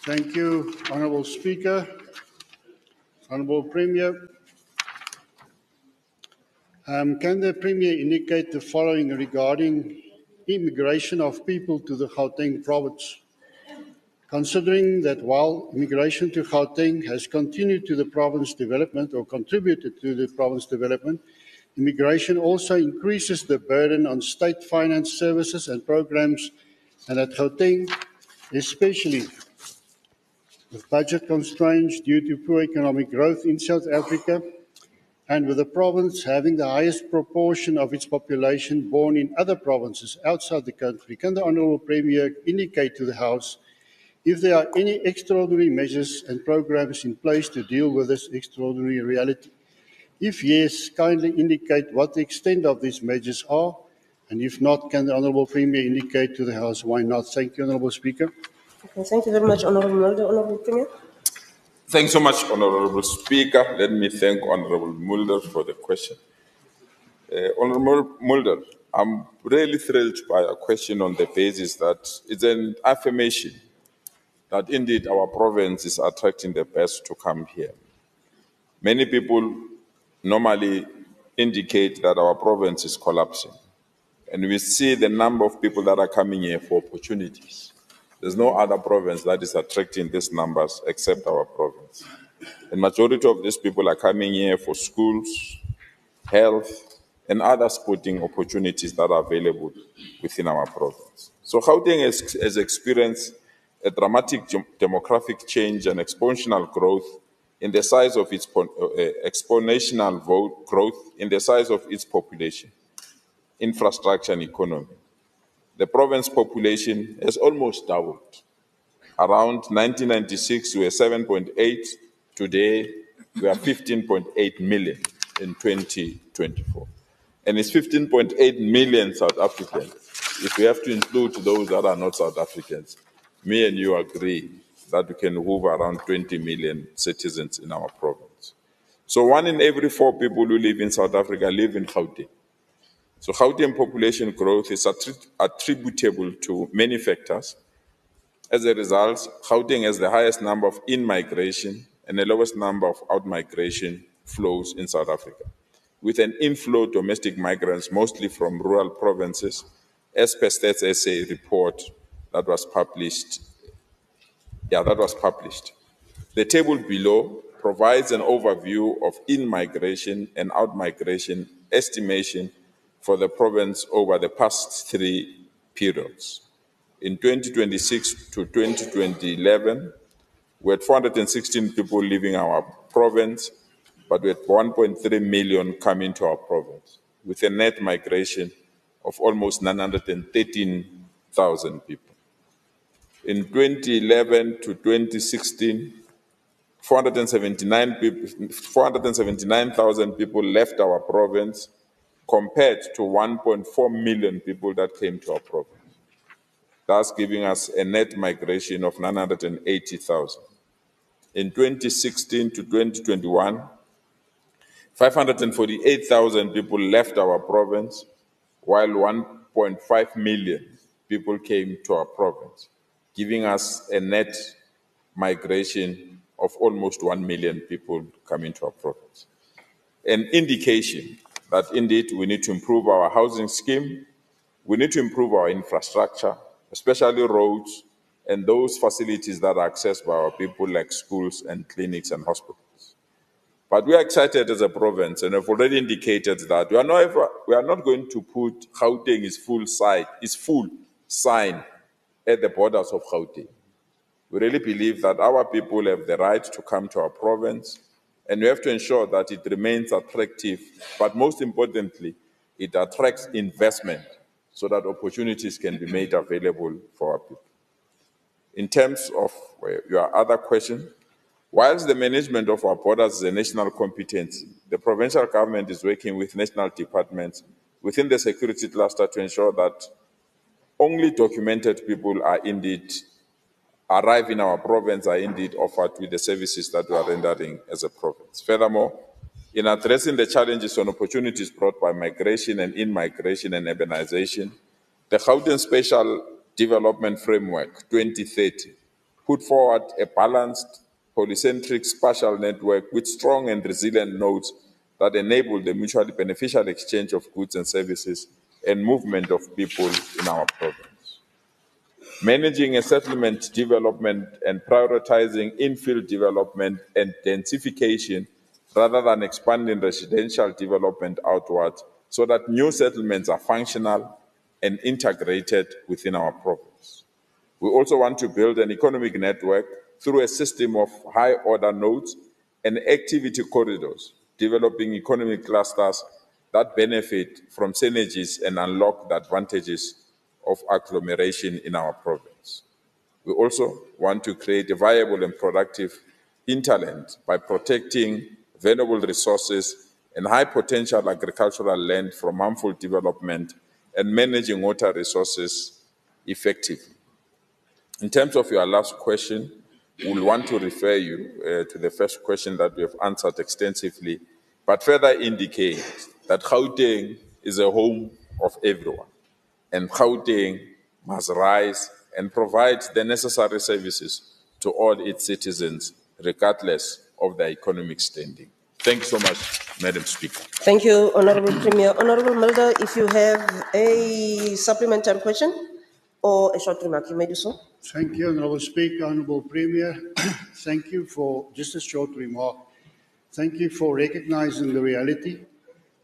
Thank you, Honourable Speaker. Honourable Premier, can the Premier indicate the following regarding immigration of people to the Gauteng province? Considering that while immigration to Gauteng has continued to the province development or contributed to the province development, immigration also increases the burden on state finance services and programs, and at Gauteng, especially with budget constraints due to poor economic growth in South Africa, and with the province having the highest proportion of its population born in other provinces outside the country, can the Honourable Premier indicate to the House if there are any extraordinary measures and programs in place to deal with this extraordinary reality? If yes, kindly indicate what the extent of these measures are, and if not, can the Honourable Premier indicate to the House why not? Thank you, Honourable Speaker. Okay, thank you very much, Honourable Mulder. Honourable Premier. Thanks so much, Honourable Speaker. Let me thank Honourable Mulder for the question. Honourable Mulder, I'm really thrilled by a question on the basis that it's an affirmation that indeed our province is attracting the best to come here. Many people normally indicate that our province is collapsing, and we see the number of people that are coming here for opportunities. There's no other province that is attracting these numbers except our province. The majority of these people are coming here for schools, health, and other sporting opportunities that are available within our province. So Gauteng has experienced a dramatic demographic change and exponential growth in the size of its growth in the size of its population, infrastructure, and economy. The province population has almost doubled. Around 1996, we were 7.8. Today, we are 15.8 million in 2024. And it's 15.8 million South Africans. If we have to include those that are not South Africans, me and you agree that we can move around 20 million citizens in our province. So 1 in every 4 people who live in South Africa live in Gauteng. So Gauteng population growth is attributable to many factors. As a result, Gauteng has the highest number of in-migration and the lowest number of out-migration flows in South Africa, with an inflow of domestic migrants mostly from rural provinces, as per Stats SA report that was published. The table below provides an overview of in-migration and out-migration estimation for the province over the past 3 periods. In 2026 to 2011, we had 416 people leaving our province, but we had 1.3 million coming to our province, with a net migration of almost 913,000 people. In 2011 to 2016, 479,000 people left our province, compared to 1.4 million people that came to our province, thus giving us a net migration of 980,000. In 2016 to 2021, 548,000 people left our province, while 1.5 million people came to our province, giving us a net migration of almost 1 million people coming to our province. An indication that indeed we need to improve our housing scheme, we need to improve our infrastructure, especially roads and those facilities that are accessed by our people like schools and clinics and hospitals. But we are excited as a province and have already indicated that we are not going to put Gauteng is full sign at the borders of Gauteng. We really believe that our people have the right to come to our province, and we have to ensure that it remains attractive, but most importantly, it attracts investment so that opportunities can be made available for our people. In terms of your other question, whilst the management of our borders is a national competence, the provincial government is working with national departments within the security cluster to ensure that only documented people are indeed arrive in our province are indeed offered with the services that we are rendering as a province. Furthermore, in addressing the challenges and opportunities brought by migration and in-migration and urbanization, the Gauteng Special Development Framework 2030 put forward a balanced, polycentric spatial network with strong and resilient nodes that enable the mutually beneficial exchange of goods and services and movement of people in our province. Managing a settlement development and prioritizing infill development and densification rather than expanding residential development outward so that new settlements are functional and integrated within our province. We also want to build an economic network through a system of high-order nodes and activity corridors, developing economic clusters that benefit from synergies and unlock the advantages of agglomeration in our province. We also want to create a viable and productive hinterland by protecting valuable resources and high-potential agricultural land from harmful development and managing water resources effectively. In terms of your last question, we'll want to refer you to the first question that we have answered extensively, but further indicate that Gauteng is a home of everyone, and Gauteng must rise and provide the necessary services to all its citizens, regardless of their economic standing. Thank you so much, Madam Speaker. Thank you, Honorable Premier. Honorable Mulder, if you have a supplementary question or a short remark, you may do so. Thank you, Honorable Speaker, Honorable Premier. Thank you for just a short remark. Thank you for recognizing the reality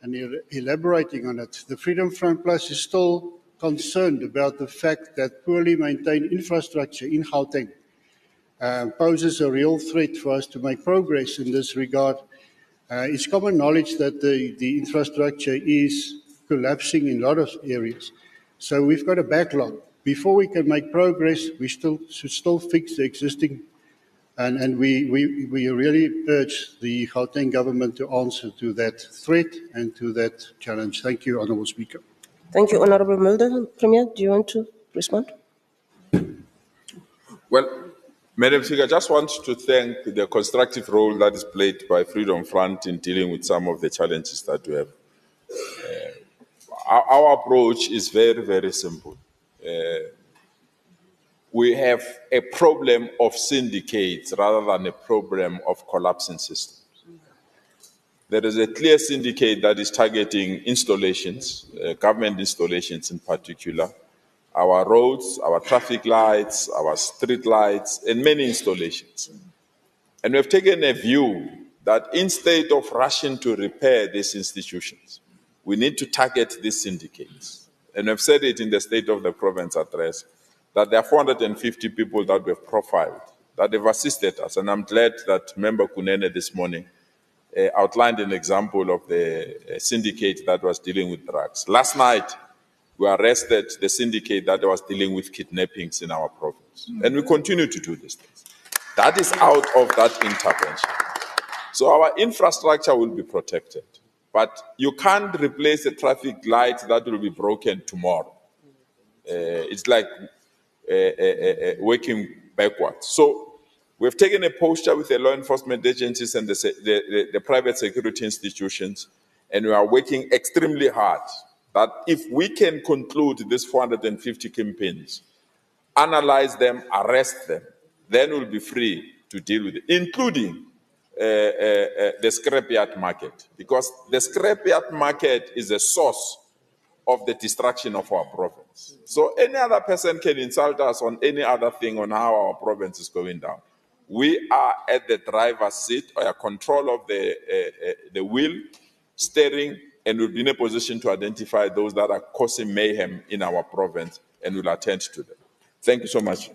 and elaborating on it. The Freedom Front Plus is still concerned about the fact that poorly maintained infrastructure in Gauteng poses a real threat for us to make progress in this regard. It's common knowledge that the infrastructure is collapsing in a lot of areas. So we've got a backlog. Before we can make progress, we should still fix the existing, and we really urge the Gauteng government to answer to that threat and to that challenge. Thank you, Honourable Speaker. Thank you, Honorable Mulder. Premier, do you want to respond? Well, Madam Speaker, I just want to thank the constructive role that is played by Freedom Front in dealing with some of the challenges that we have. Our approach is very, very simple. We have a problem of syndicates rather than a problem of collapsing systems. There is a clear syndicate that is targeting installations, government installations in particular, our roads, our traffic lights, our street lights, and many installations. And we have taken a view that instead of rushing to repair these institutions, we need to target these syndicates. And I've said it in the State of the Province address, that there are 450 people that we've profiled, that have assisted us. And I'm glad that Member Kunene this morning outlined an example of the syndicate that was dealing with drugs. Last night, we arrested the syndicate that was dealing with kidnappings in our province. And we continue to do these things. That is out of that intervention. So our infrastructure will be protected. But you can't replace a traffic light that will be broken tomorrow. It's like working backwards. So we've taken a posture with the law enforcement agencies and the private security institutions, and we are working extremely hard that if we can conclude these 450 campaigns, analyze them, arrest them, then we'll be free to deal with it, including the scrapyard market, because the scrapyard market is a source of the destruction of our province. So any other person can insult us on any other thing on how our province is going down. We are at the driver's seat, or control of the wheel, steering, and we'll be in a position to identify those that are causing mayhem in our province, and we'll attend to them. Thank you so much.